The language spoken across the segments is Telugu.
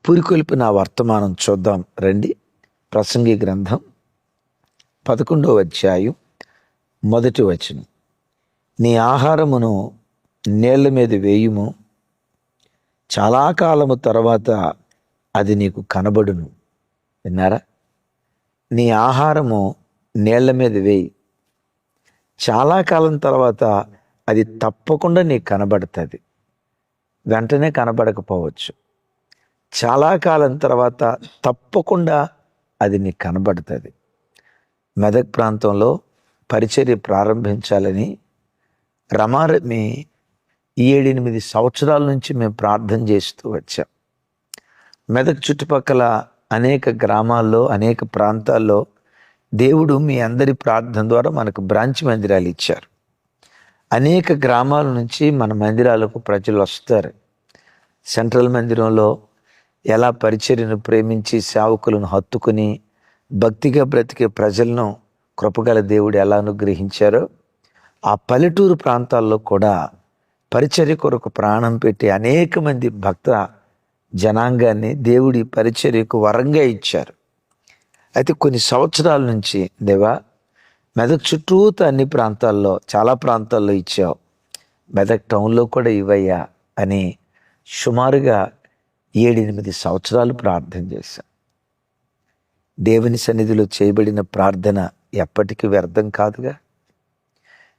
పురికొల్పిన వర్తమానం చూద్దాం రండి. ప్రసంగి గ్రంథం 11వ అధ్యాయం 1వ వచనం. నీ ఆహారమును నేళ్ల మీద వేయుము, చాలా కాలము తర్వాత అది నీకు కనబడును. విన్నారా? నీ ఆహారము నేళ్ల మీద వేయి, చాలా కాలం తర్వాత అది తప్పకుండా నీకు కనబడుతుంది. వెంటనే కనబడకపోవచ్చు, చాలా కాలం తర్వాత తప్పకుండా అది నీకు కనబడుతుంది. మెదక్ ప్రాంతంలో పరిచర్య ప్రారంభించాలని రమారమి 7-8 సంవత్సరాల నుంచి మేము ప్రార్థన చేస్తూ వచ్చాం. మెదక్ చుట్టుపక్కల అనేక గ్రామాల్లో, అనేక ప్రాంతాల్లో దేవుడు మీ అందరి ప్రార్థన ద్వారా మనకు బ్రాంచ్ మందిరాలు ఇచ్చారు. అనేక గ్రామాల నుంచి మన మందిరాలకు ప్రజలు వస్తారు. సెంట్రల్ మందిరంలో ఎలా పరిచర్యను ప్రేమించి సేవకులను హత్తుకుని భక్తిగా బ్రతికే ప్రజలను కృపగల దేవుడు ఎలా అనుగ్రహించారో, ఆ పల్లెటూరు ప్రాంతాల్లో కూడా పరిచర్య కొరకు ప్రాణం పెట్టి అనేక మంది భక్త జనాంగాన్ని దేవుడి పరిచర్యకు వరంగా ఇచ్చారు. అయితే కొన్ని సంవత్సరాల నుంచి దేవా, మెదక్ చుట్టూత అన్ని ప్రాంతాల్లో, చాలా ప్రాంతాల్లో ఇచ్చావు, మెదక్ టౌన్లో కూడా ఇవ్వయ్యా అని సుమారుగా 7-8 సంవత్సరాలు ప్రార్థన చేశాం. దేవుని సన్నిధిలో చేయబడిన ప్రార్థన ఎప్పటికీ వ్యర్థం కాదుగా.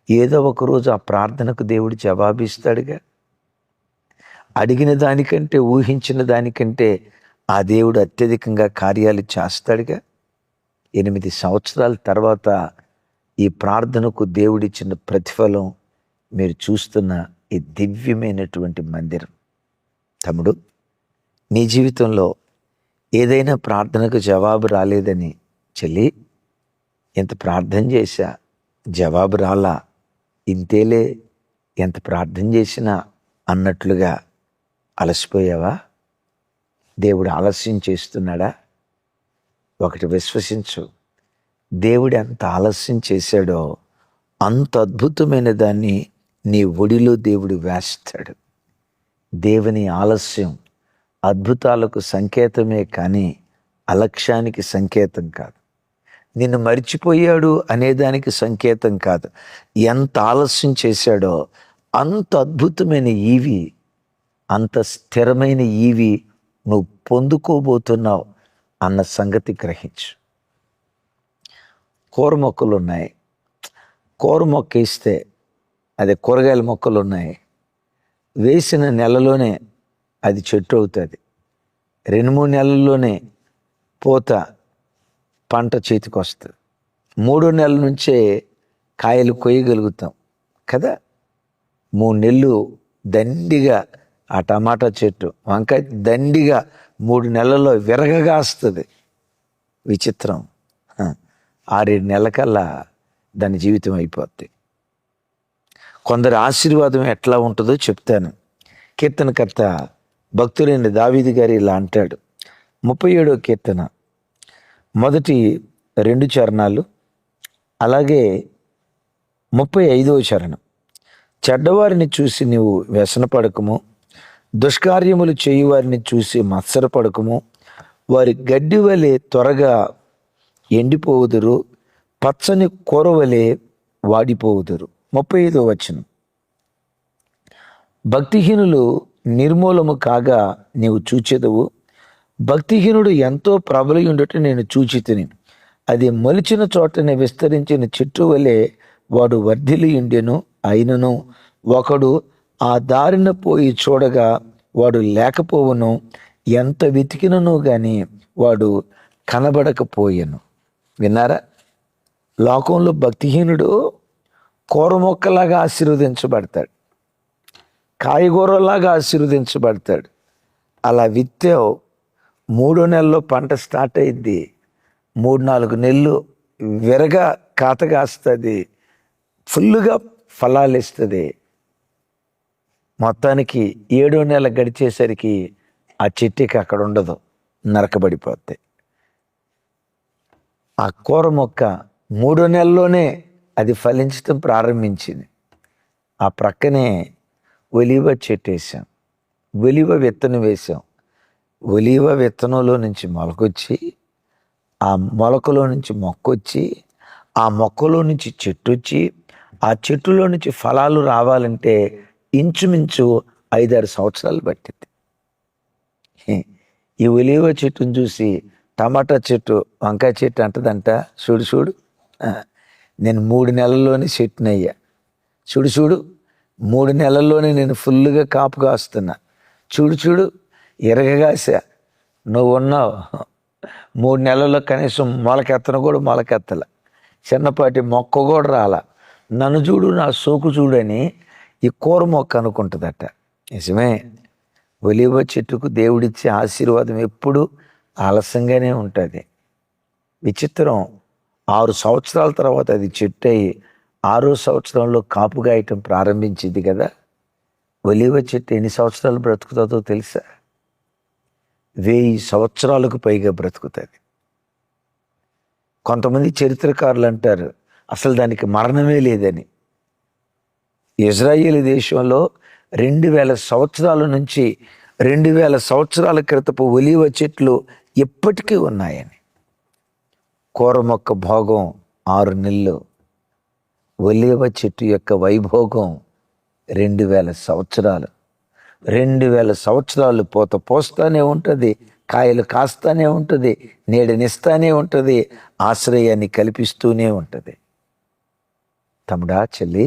ఏదో ఒకరోజు ఆ ప్రార్థనకు దేవుడు జవాబిస్తాడుగా. అడిగిన దానికంటే, ఊహించిన దానికంటే ఆ దేవుడు అత్యధికంగా కార్యాలు చేస్తాడుగా. 8 సంవత్సరాల తర్వాత ఈ ప్రార్థనకు దేవుడిచ్చిన ప్రతిఫలం మీరు చూస్తున్న ఈ దివ్యమైనటువంటి మందిరం. తమ్ముడు, నీ జీవితంలో ఏదైనా ప్రార్థనకు జవాబు రాలేదని, చెల్లి ఎంత ప్రార్థన చేశా జవాబు రాలా, ఇంతేలే ఎంత ప్రార్థన చేసినా అన్నట్లుగా అలసిపోయావా? దేవుడు ఆలస్యం చేస్తున్నాడా? ఒకటి విశ్వసించు, దేవుడు ఎంత ఆలస్యం చేశాడో అంత అద్భుతమైన దాన్ని నీ ఒడిలో దేవుడు వేస్తాడు. దేవుని ఆలస్యం అద్భుతాలకు సంకేతమే కానీ అలక్ష్యానికి సంకేతం కాదు. నిన్ను మర్చిపోయాడు అనేదానికి సంకేతం కాదు. ఎంత ఆలస్యం చేశాడో అంత అద్భుతమైన ఈవి, అంత స్థిరమైన ఈవి నువ్వు పొందుకోబోతున్నావు అన్న సంగతి గ్రహించు. కూర మొక్కలు ఉన్నాయి, కూర మొక్క వేస్తే అదే కూరగాయల మొక్కలు ఉన్నాయి, వేసిన నెలలోనే అది చెట్టు అవుతుంది. 2-3 నెలల్లోనే పూత పంట చేతికి వస్తుంది. 3వ నెలల నుంచే కాయలు కొయ్యగలుగుతాం కదా. 3 నెలలు దండిగా ఆ టమాటా చెట్టు, వంకాయ దండిగా 3 నెలల్లో విరగగా వస్తుంది. విచిత్రం, 6-7 నెలలకల్లా దాని జీవితం అయిపోద్ది. కొందరి ఆశీర్వాదం ఎట్లా ఉంటుందో చెప్తాను. కీర్తనకర్త భక్తులైన దావీదు గారు ఇలా అంటాడు. 37వ కీర్తన మొదటి 2 చరణాలు, అలాగే 35వ చరణం. చెడ్డవారిని చూసి నీవు వ్యసనపడకము, దుష్కార్యములు చేయువారిని చూసి మత్సరపడకము. వారి గడ్డి వలె త్వరగా ఎండిపోవుదురు, పచ్చని కూర వలె వాడిపోవుదురు. 35వ వచనం. భక్తిహీనులు నిర్మూలము కాగా నీవు చూచెదవు. భక్తిహీనుడు ఎంతో ప్రబలియుండుట నేను చూచితిని. అది మొలిచిన చోటనే విస్తరించిన చెట్టు వలె వాడు వర్ధిల్లియుండెను. అయినను ఒకడు ఆ దారిన పోయి చూడగా వాడు లేకపోవును, ఎంత వెతికినను గాని వాడు కనబడకపోయెను. విన్నారా? లోకంలో భక్తిహీనుడు కూర మొక్కలాగా ఆశీర్వదించబడతాడు, కాయగూరలాగా ఆశీర్వదించబడతాడు. అలా విత్తావు, 3వ నెలలో పంట స్టార్ట్ అయింది, 3-4 నెలలు విరగా కాత కాస్తుంది, ఫుల్లుగా ఫలాలు ఇస్తుంది. మొత్తానికి 7వ నెల గడిచేసరికి ఆ చెట్టుకి అక్కడ ఉండదు, నరకబడిపోతాయి. ఆ కూర మొక్క 3వ నెలలోనే అది ఫలించడం ప్రారంభించింది. ఆ ప్రక్కనే ఒలివ చెట్టు వేసాం, ఒలివ విత్తనం వేసాం. ఒలీవ విత్తనంలో నుంచి మొలకొచ్చి, ఆ మొలకలో నుంచి మొక్కొచ్చి, ఆ మొక్కలో నుంచి చెట్టు వచ్చి, ఆ చెట్టులో నుంచి ఫలాలు రావాలంటే ఇంచుమించు 5-6 సంవత్సరాలు పట్టింది. ఈ ఒలీవ చెట్టును చూసి టమాటా చెట్టు, వంకాయ చెట్టు అంటదంట, చూడు చూడు నేను 3 నెలల్లోనే చెట్టునయ్యా, చూడు చూడు 3 నెలల్లోనే నేను ఫుల్గా కాపు కాస్తున్నా, చూడు చూడు ఎరగగాసా, నువ్వు ఉన్నావు 3 నెలల్లో కనీసం మొలకెత్తను కూడా మొలకెత్తల, చిన్నపాటి మొక్క కూడా రాల, నన్ను చూడు నా సోకు చూడని ఈ కూర మొక్క అనుకుంటుందట. నిజమే, ఒలీవ చెట్టుకు దేవుడిచ్చే ఆశీర్వాదం ఎప్పుడు ఆలస్యంగానే ఉంటుంది. విచిత్రం, 6 సంవత్సరాల తర్వాత అది చెట్టు అయి 6వ సంవత్సరంలో కాపు కాయటం ప్రారంభించింది కదా. ఒలీవ చెట్టు ఎన్ని సంవత్సరాలు బ్రతుకుతుందో తెలుసా? 1000 సంవత్సరాలకు పైగా బ్రతుకుతుంది. కొంతమంది చరిత్రకారులు అంటారు అసలు దానికి మరణమే లేదని. ఇజ్రాయేల్ దేశంలో 2000 సంవత్సరాల నుంచి 2000 సంవత్సరాల క్రితపు ఒలీవ చెట్లు ఎప్పటికీ ఉన్నాయని. కూర మొక్క భోగం 6 నెలలు, ఒలీవ చెట్టు యొక్క వైభోగం 2000 సంవత్సరాలు. 2000 సంవత్సరాలు పూత పోస్తానే ఉంటుంది, కాయలు కాస్తానే ఉంటుంది, నీడనిస్తానే ఉంటుంది, ఆశ్రయాన్ని కల్పిస్తూనే ఉంటుంది. తమ్ముడా చెల్లి,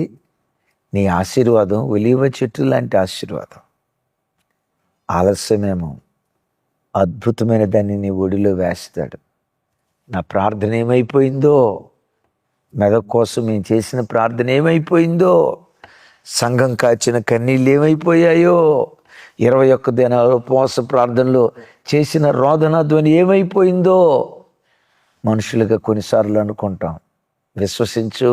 నీ ఆశీర్వాదం ఒలీవ చెట్టు లాంటి ఆశీర్వాదం. ఆలస్యమేమో, అద్భుతమైన దాన్ని నీ ఒడిలో వేస్తాడు. నా ప్రార్థన ఏమైపోయిందో, మెదక్ కోసం మేము చేసిన ప్రార్థన ఏమైపోయిందో, సంఘం కాచిన కన్నీళ్ళు ఏమైపోయాయో, 21 దినాల ఉపవాస ప్రార్థనలో చేసిన రోదన ధ్వని ఏమైపోయిందో మనుషులుగా కొన్నిసార్లు అనుకుంటాం. విశ్వసించు,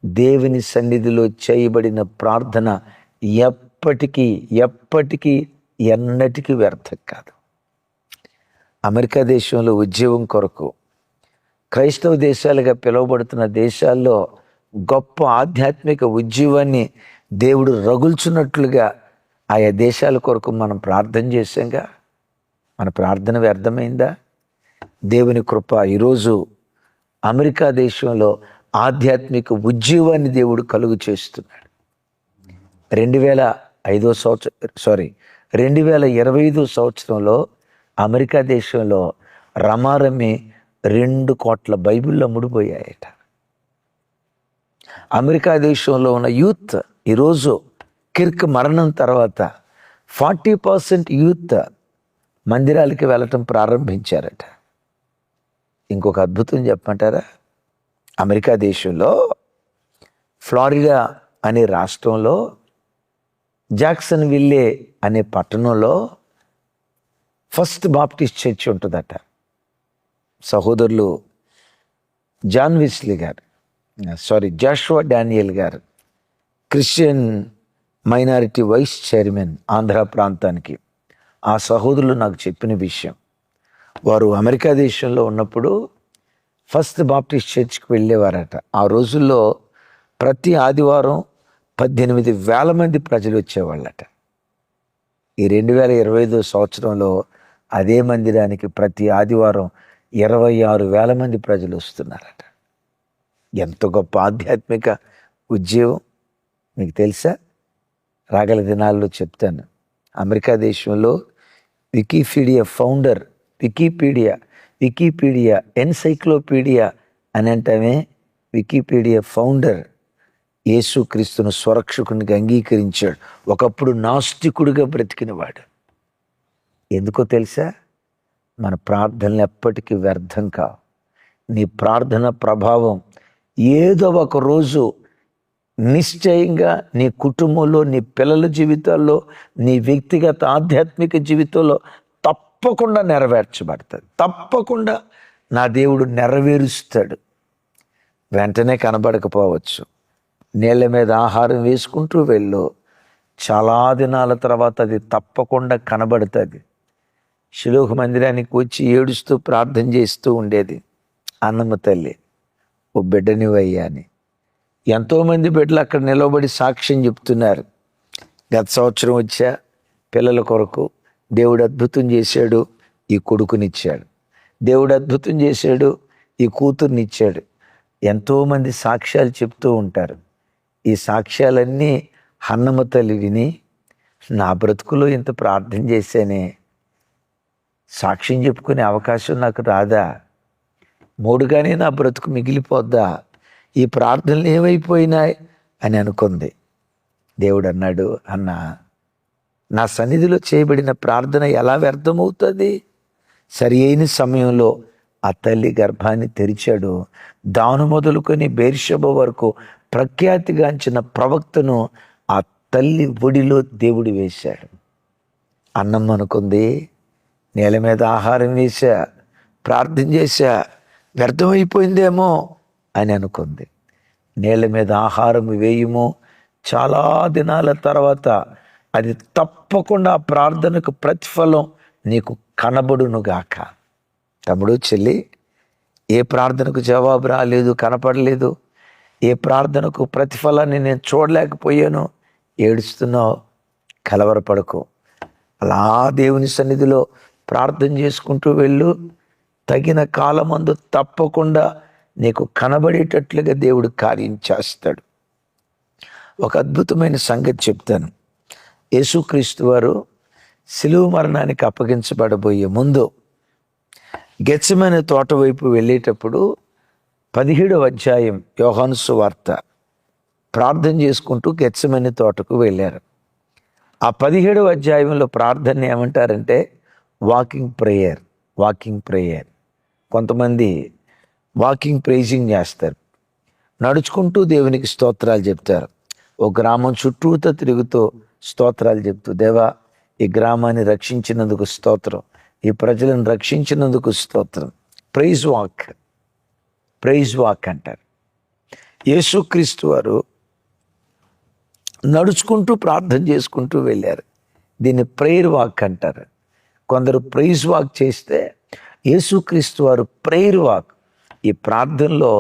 దేవుని సన్నిధిలో చేయబడిన ప్రార్థన ఎప్పటికీ ఎప్పటికీ ఎన్నటికీ వ్యర్థం కాదు. అమెరికా దేశంలో ఉద్యోగం కొరకు క్రైస్తవ దేశాలుగా పిలువబడుతున్న దేశాల్లో గొప్ప ఆధ్యాత్మిక ఉద్యమాన్ని దేవుడు రగుల్చున్నట్లుగా ఆయా దేశాల కొరకు మనం ప్రార్థన చేశాంగా. మన ప్రార్థన వ్యర్థమైందా? దేవుని కృప ఈరోజు అమెరికా దేశంలో ఆధ్యాత్మిక ఉద్యమాన్ని దేవుడు కలుగు చేస్తున్నాడు. 2025 సంవత్సరంలో అమెరికా దేశంలో రమారమి 2 కోట్ల బైబిళ్ళు అమ్ముడుపోయాయట. అమెరికా దేశంలో ఉన్న యూత్ ఈరోజు కిర్క్ మరణం తర్వాత 40% యూత్ మందిరాలకి వెళ్ళటం ప్రారంభించారట. ఇంకొక అద్భుతం చెప్పమంటారా? అమెరికా దేశంలో ఫ్లోరిడా అనే రాష్ట్రంలో జాక్సన్ విల్లే అనే పట్టణంలో ఫస్ట్ బాప్టిస్ట్ చర్చ్ ఉంటుందట. సహోదరులు జాషువా డానియల్ గారు Christian minority vice chairman Andhra ప్రాంతానికి. ఆ సహోదరులు నాకు చెప్పిన విషయం, వారు అమెరికా దేశంలో ఉన్నప్పుడు ఫస్ట్ బాప్టిస్ట్ చర్చ్కి వెళ్ళేవారట. ఆ రోజుల్లో ప్రతి ఆదివారం 18,000 మంది ప్రజలు వచ్చేవాళ్ళట. ఈ 2025 సంవత్సరంలో అదే మందిరానికి ప్రతి ఆదివారం 26,000 మంది ప్రజలు వస్తున్నారట. ఎంత గొప్ప ఆధ్యాత్మిక ఉద్యమం మీకు తెలుసా? రాగల దినాల్లో చెప్తాను. అమెరికా దేశంలో వికీపీడియా ఫౌండర్, వికీపీడియా ఎన్సైక్లోపీడియా అని అంటామే, వికీపీడియా ఫౌండర్ యేసుక్రీస్తును స్వరక్షకునిగా అంగీకరించాడు. ఒకప్పుడు నాస్తికుడిగా బ్రతికినవాడు. ఎందుకో తెలుసా? మన ప్రార్థనలు ఎప్పటికీ వ్యర్థం కావు. నీ ప్రార్థన ప్రభావం ఏదో ఒక రోజు నిశ్చయంగా నీ కుటుంబంలో, నీ పిల్లల జీవితాల్లో, నీ వ్యక్తిగత ఆధ్యాత్మిక జీవితంలో తప్పకుండా నెరవేర్చబడుతుంది. తప్పకుండా నా దేవుడు నెరవేరుస్తాడు. వెంటనే కనబడకపోవచ్చు. నీళ్ళ మీద ఆహారం వేసుకుంటూ వెళ్ళు, చాలా దినాల తర్వాత అది తప్పకుండా కనబడుతుంది. షిలోహు మందిరానికి వచ్చి ఏడుస్తూ ప్రార్థన చేస్తూ ఉండేది, అన్నమ్మ తల్లి ఓ బిడ్డనివయ్యా అని. ఎంతోమంది బిడ్డలు అక్కడ నిలబడి సాక్ష్యం చెప్తున్నారు. గత సంవత్సరం వచ్చా పిల్లల కొరకు, దేవుడు అద్భుతం చేశాడు, ఈ కొడుకునిచ్చాడు. దేవుడు అద్భుతం చేశాడు, ఈ కూతుర్నిచ్చాడు. ఎంతోమంది సాక్ష్యాలు చెప్తూ ఉంటారు. ఈ సాక్ష్యాలన్నీ హన్నమ్మ తల్లి విని, నా బ్రతుకులో ఇంత ప్రార్థన చేశానే, సాక్ష్యం చెప్పుకునే అవకాశం నాకు రాదా, మూడుగానే నా బ్రతుకు మిగిలిపోద్దా, ఈ ప్రార్థనలు ఏమైపోయినాయి అని అనుకుంది. దేవుడు అన్నాడు, అన్నా, నా సన్నిధిలో చేయబడిన ప్రార్థన ఎలా వ్యర్థమవుతుంది? సరి అయిన సమయంలో ఆ తల్లి గర్భాన్ని తెరిచాడు. దాను మొదలుకొని బేర్షెబ వరకు ప్రఖ్యాతిగాంచిన ప్రవక్తను ఆ తల్లి ఒడిలో దేవుడు వేశాడు. అన్నం అనుకుంది, నేల మీద ఆహారం వేశా, ప్రార్థన చేశా, వ్యర్థమైపోయిందేమో అని అనుకుంది. నేల మీద ఆహారం వేయుము, చాలా దినాల తర్వాత అది తప్పకుండా ఆ ప్రార్థనకు ప్రతిఫలం నీకు కనబడునుగాక. తమ్ముడు, చెల్లి, ఏ ప్రార్థనకు జవాబు రాలేదు, కనపడలేదు, ఏ ప్రార్థనకు ప్రతిఫలాన్ని నేను చూడలేకపోయాను, ఏడుస్తున్నావు, కలవరపడకు. అలా దేవుని సన్నిధిలో ప్రార్థన చేసుకుంటూ వెళ్ళు. తగిన కాలమందు తప్పకుండా నీకు కనబడేటట్లుగా దేవుడు కార్యం చేస్తాడు. ఒక అద్భుతమైన సంగతి చెప్తాను. యేసుక్రీస్తు వారు శిలువ మరణానికి అప్పగించబడబోయే ముందు గెత్సెమనే తోట వైపు వెళ్ళేటప్పుడు 17వ అధ్యాయం యోహాను సువార్త ప్రార్థన చేసుకుంటూ గెత్సెమనే తోటకు వెళ్ళారు. ఆ 17వ అధ్యాయంలో ప్రార్థన ఏమంటారంటే వాకింగ్ ప్రేయర్. కొంతమంది వాకింగ్ ప్రైజింగ్ చేస్తారు, నడుచుకుంటూ దేవునికి స్తోత్రాలు చెప్తారు. ఓ గ్రామం చుట్టూతో తిరుగుతూ స్తోత్రాలు చెప్తూ, దేవా, ఈ గ్రామాన్ని రక్షించినందుకు స్తోత్రం, ఈ ప్రజలను రక్షించినందుకు స్తోత్రం. ప్రైజ్ వాక్ అంటారు. యేసుక్రీస్తు వారు నడుచుకుంటూ ప్రార్థన చేసుకుంటూ వెళ్ళారు. దీన్ని ప్రేయర్ వాక్ అంటారు. కొందరు ప్రైజ్ వాక్ చేస్తే, యేసుక్రీస్తు వారు ప్రేయర్ వాక్. ఈ ప్రార్థనలో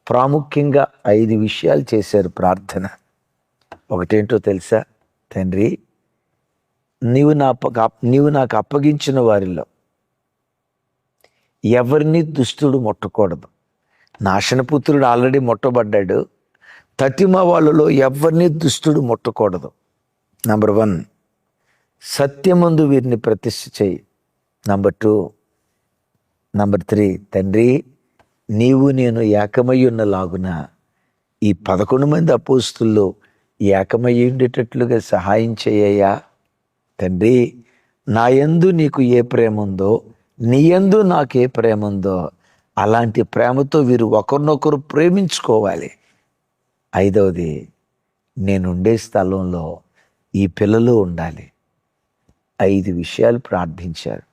ప్రాముఖ్యంగా 5 విషయాలు చేశారు ప్రార్థన. ఒకటేంటో తెలుసా? తండ్రి, నీవు నాకు అప్పగించిన వారిలో ఎవరిని దుష్టుడు ముట్టకూడదు. నాశనపుత్రుడు ఆల్రెడీ ముట్టబడ్డాడు. తతిమ వాళ్ళలో ఎవరిని దుష్టుడు ముట్టకూడదు. నంబర్ 1, సత్యమందు వీరిని ప్రతిష్ఠ చేయి. నంబర్ 2, నంబర్ 3, తండ్రి, నీవు నేను ఏకమై ఉన్నలాగున ఈ 11 మంది అపోస్తుల్లో ఏకమై ఉండేటట్లుగా సహాయం చేయయ్యా. తండ్రి, నా యందు నీకు ఏ ప్రేమ ఉందో, నీ యందు నాకు ఏ ప్రేమ ఉందో, అలాంటి ప్రేమతో వీరు ఒకరినొకరు ప్రేమించుకోవాలి. 5వది, నేనుండే స్థలంలో ఈ పిల్లలు ఉండాలి. 5 విషయాలు ప్రార్థించారు.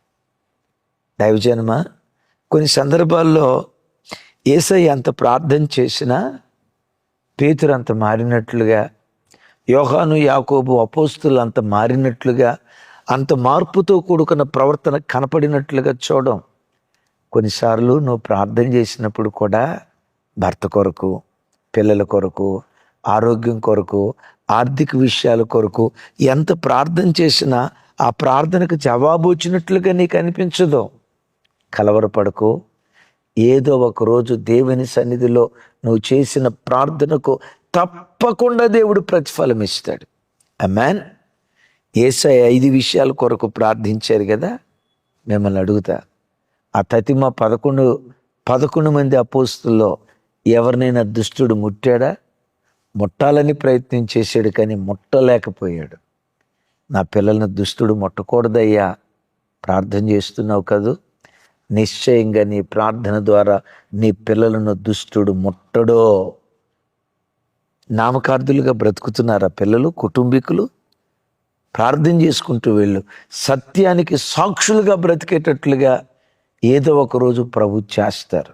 దైవజనమ, కొన్ని సందర్భాల్లో యేసయ్య అంత ప్రార్థన చేసినా పేతురు అంత మారినట్లుగా, యోహాను, యాకోబు, అపోస్తులు అంత మారినట్లుగా, అంత మార్పుతో కూడుకున్న ప్రవర్తన కనపడినట్లుగా చూడం. కొన్నిసార్లు నువ్వు ప్రార్థన చేసినప్పుడు కూడా భర్త కొరకు, పిల్లల కొరకు, ఆరోగ్యం కొరకు, ఆర్థిక విషయాల కొరకు ఎంత ప్రార్థన చేసినా ఆ ప్రార్థనకు జవాబు వచ్చినట్లుగా నీకు అనిపించదు. కలవరపడకు. ఏదో ఒకరోజు దేవుని సన్నిధిలో నువ్వు చేసిన ప్రార్థనకు తప్పకుండా దేవుడు ప్రతిఫలం ఇస్తాడు. ఆమేన్. యేసయ్య 5 విషయాల కొరకు ప్రార్థించారు కదా. మిమ్మల్ని అడుగుతా, ఆ తతిమ 11 మంది అపోస్తుల్లో ఎవరినైనా దుష్టుడు ముట్టాడా? ముట్టాలని ప్రయత్నం చేశాడు, కానీ ముట్టలేకపోయాడు. నా పిల్లల్ని దుష్టుడు ముట్టకూడదయ్యా, ప్రార్థన చేస్తున్నావు కదూ. నిశ్చయంగా నీ ప్రార్థన ద్వారా నీ పిల్లలను దుష్టుడు ముట్టడో. నామకార్థులుగా బ్రతుకుతున్నారా పిల్లలు, కుటుంబీకులు? ప్రార్థన చేసుకుంటూ వెళ్ళు. సత్యానికి సాక్షులుగా బ్రతికేటట్లుగా ఏదో ఒక రోజు ప్రభు చేస్తారు.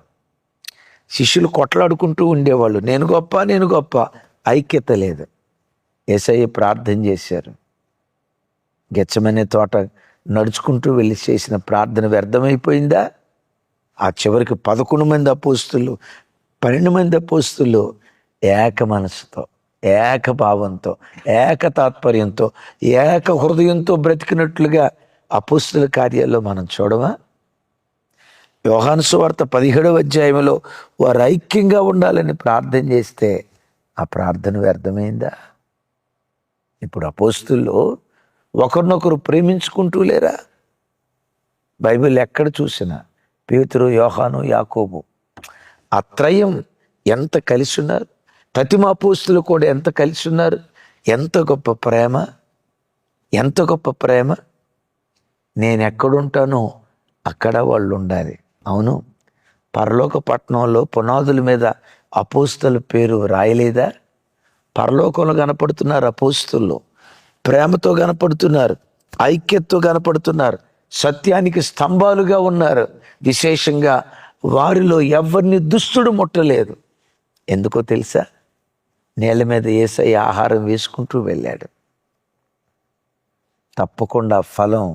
శిష్యులు కొట్లాడుకుంటూ ఉండేవాళ్ళు, నేను గొప్ప, ఐక్యత లేదు. యేసయ్య ప్రార్థన చేశారు. గెత్సెమనే తోట నడుచుకుంటూ వెళ్ళి చేసిన ప్రార్థన వ్యర్థమైపోయిందా? ఆ చివరికి 11 మంది అపోస్తులు, 12 మంది అపోస్తులు ఏక మనసుతో, ఏక భావంతో, ఏక తాత్పర్యంతో, ఏక హృదయంతో బ్రతికినట్లుగా అపోస్తుల కార్యాల్లో మనం చూడమా? యోహాను సువార్త 17వ అధ్యాయంలో వారు ఐక్యంగా ఉండాలని ప్రార్థన చేస్తే ఆ ప్రార్థన వ్యర్థమైందా? ఇప్పుడు అపోస్తుల్లో ఒకరినొకరు ప్రేమించుకుంటూ లేరా? బైబిల్ ఎక్కడ చూసినా పేతురు, యోహాను, యాకోబు ఆ త్రయం ఎంత కలిసి ఉన్నారు. ప్రతిమ అపోస్తులు కూడా ఎంత కలిసి ఉన్నారు. ఎంత గొప్ప ప్రేమ, ఎంత గొప్ప ప్రేమ. నేను ఎక్కడుంటానో అక్కడ వాళ్ళు ఉండాలి. అవును, పరలోక పట్టణంలో పునాదుల మీద అపోస్తుల పేరు రాయలేదా? పరలోకంలో కనపడుతున్నారు అపోస్తులు, ప్రేమతో కనపడుతున్నారు, ఐక్యతతో కనపడుతున్నారు, సత్యానికి స్తంభాలుగా ఉన్నారు. విశేషంగా వారిలో ఎవరిని దుష్టుడు ముట్టలేదు. ఎందుకో తెలుసా? నేల మీద యేసయ్య ఆహారం వేసుకుంటూ వెళ్ళాడు. తప్పకుండా ఫలం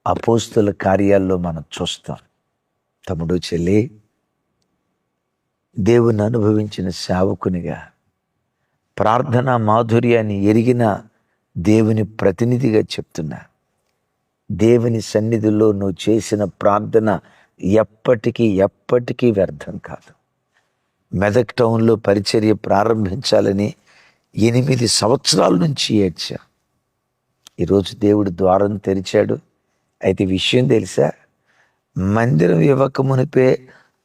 అపోస్తుల కార్యాల్లో మనం చూస్తాం. తమ్ముడు, చెల్లి, దేవుని అనుభవించిన సేవకునిగా, ప్రార్థనా మాధుర్యాన్ని ఎరిగిన దేవుని ప్రతినిధిగా చెప్తున్నా, దేవుని సన్నిధిలో నువ్వు చేసిన ప్రార్థన ఎప్పటికీ వ్యర్థం కాదు. మెదక్ టౌన్లో పరిచర్య ప్రారంభించాలని 8 సంవత్సరాల నుంచి ఏడ్చా. ఈరోజు దేవుడు ద్వారం తెరిచాడు. అయితే విషయం తెలుసా? మందిరం ఇవ్వక మునిపే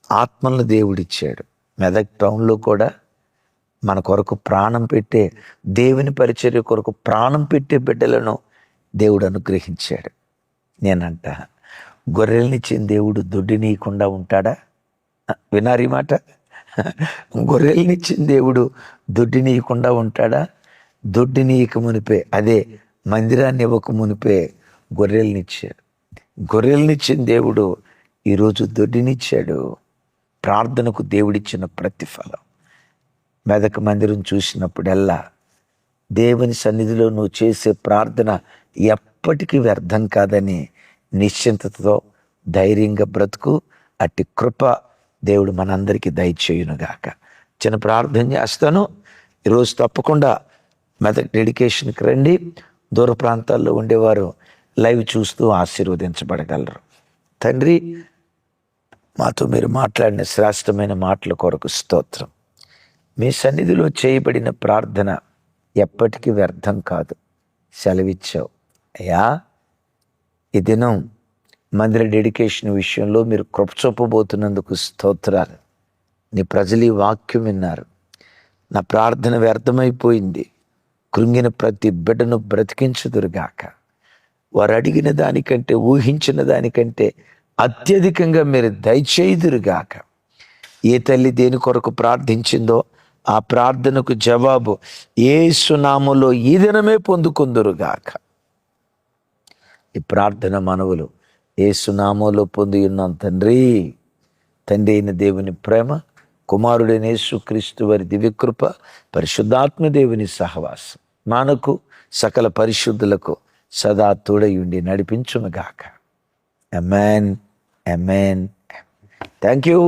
ఆత్మలను దేవుడిచ్చాడు. మెదక్ టౌన్లో కూడా మన కొరకు ప్రాణం పెట్టే, దేవుని పరిచర్య కొరకు ప్రాణం పెట్టే బిడ్డలను దేవుడు అనుగ్రహించాడు. నేనంట, గొర్రెలనిచ్చిన దేవుడు దొడ్డినీయకుండా ఉంటాడా? వినారు ఈ మాట? గొర్రెలనిచ్చిన దేవుడు దొడ్డినీయకుండా ఉంటాడా? దొడ్డినీయక మునిపే, అదే మందిరాన్ని ఇవ్వక మునిపే గొర్రెలనిచ్చాడు. గొర్రెలనిచ్చిన దేవుడు ఈరోజు దొడ్డినిచ్చాడు. ప్రార్థనకు దేవుడిచ్చిన ప్రతిఫలం. మెదక్ మందిరం చూసినప్పుడల్లా దేవుని సన్నిధిలో నువ్వు చేసే ప్రార్థన ఎప్పటికీ వ్యర్థం కాదని నిశ్చింతతో ధైర్యంగా బ్రతుకు. అట్టి కృప దేవుడు మనందరికీ దయచేయునుగాక. చిన్న ప్రార్థన చేస్తాను. ఈరోజు తప్పకుండా మెదక్ డెడికేషన్కి రండి. దూర ప్రాంతాల్లో ఉండేవారు లైవ్ చూస్తూ ఆశీర్వదించబడగలరు. తండ్రి, మాతో మీరు మాట్లాడిన శ్రేష్టమైన మాటల కొరకు స్తోత్రం. మీ సన్నిధిలో చేయబడిన ప్రార్థన ఎప్పటికీ వ్యర్థం కాదు సెలవిచ్చావు అయ్యా. ఈ దినం మందిర డెడికేషన్ విషయంలో మీరు కృప చూపబోతున్నందుకు స్తోత్రాలు. నీ ప్రజలు ఈ వాక్యం విన్నారు. నా ప్రార్థన వ్యర్థమైపోయింది. కృంగిన ప్రతి బిడ్డను బ్రతికించుదురుగాక. వారు అడిగిన దానికంటే, ఊహించిన దానికంటే అత్యధికంగా మీరు దయచేయుదురుగాక. ఏ తల్లి దేని కొరకు ప్రార్థించిందో ఆ ప్రార్థనకు జవాబు యేసు నామములో ఈ దినమే పొందుకుందురుగాక. ఈ ప్రార్థన మనవులు యేసు నామములో పొంది ఉన్నాం తండ్రి. తండ్రి అయిన దేవుని ప్రేమ, కుమారుడైన యేసుక్రీస్తు వారి దివ్యకృప, పరిశుద్ధాత్మ దేవుని సహవాసం మనకు సకల పరిశుద్ధులకు సదా తోడయుండి నడిపించునుగాక. ఆమేన్, ఆమేన్. Thank you.